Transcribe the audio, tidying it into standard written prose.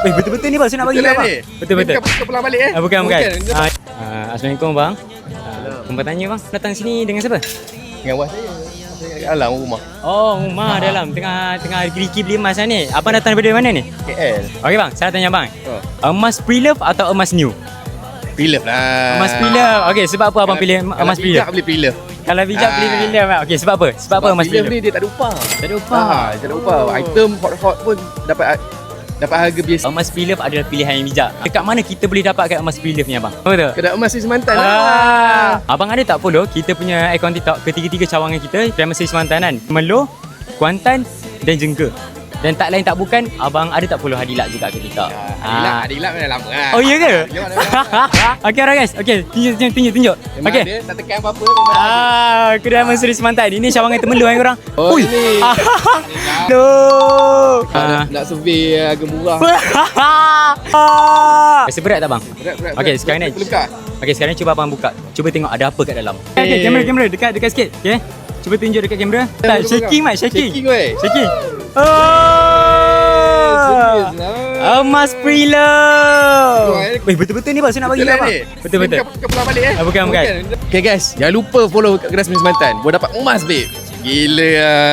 Betul-betul ni bang, saya nak bagi Betul abang. ni? Betul-betul. Bukan pulang balik Bukan. Bukan. Assalamualaikum bang. Kumpa tanya bang, datang sini dengan siapa? Dengan was saya. Alam rumah. Oh, rumah dalam tengah riki beli emas ni. Abang datang daripada mana ni? KL. Okey bang, saya tanya bang. Emas pre-love atau emas new? Pre-love lah. Emas pre-love. Okey, sebab apa abang pilih emas pre-love? Kalau bijak beli pre-love. Kalau bijak pilih pre-love. Okey, sebab apa? Sebab apa emas pre-love pre-love? ni dia tak ada upah. Tak ada upah. Tak ada upah. Item hot pun dapat harga biasa. Emas pre-love adalah pilihan yang bijak. Dekat mana kita boleh dapatkan emas pre-love ni abang? Betul? Kedai emas Seri Semantan lah. Abang ada tak follow kita punya akaun TikTok ketiga-tiga cawangan kita Famous Seri Semantan kan? Melo, Kuantan dan Jengke. Dan tak lain tak bukan, abang ada tak follow Hadilak juga ke TikTok? Adilak memang lama lah. Oh iya ke? Okey alright guys. Okey, tunjuk. Okey. Dia tak tekan apa-apa memang. Kedai emas Seri Semantan. Ini cawangan Temelu kan korang? Oh ini. Aduh. Nak survey harga murah. Rasa berat tak bang? Berat. Okey, sekarang ni. Buka. Okey, sekarang cuba abang buka. Cuba tengok ada apa kat dalam. Okey, kamera dekat sikit. Okey. Cuba tunjuk dekat kamera. Tak, shaking mat, shaking. Shaking weh. Shaking. Serius lah. Emas pre-love. Betul-betul ni bang, saya nak bagi abang. Betul-betul. Bukan pulang balik Bukan. Okay guys, jangan lupa follow kat Kedai Seri Semantan. Buat dapat emas babe. Gila lah.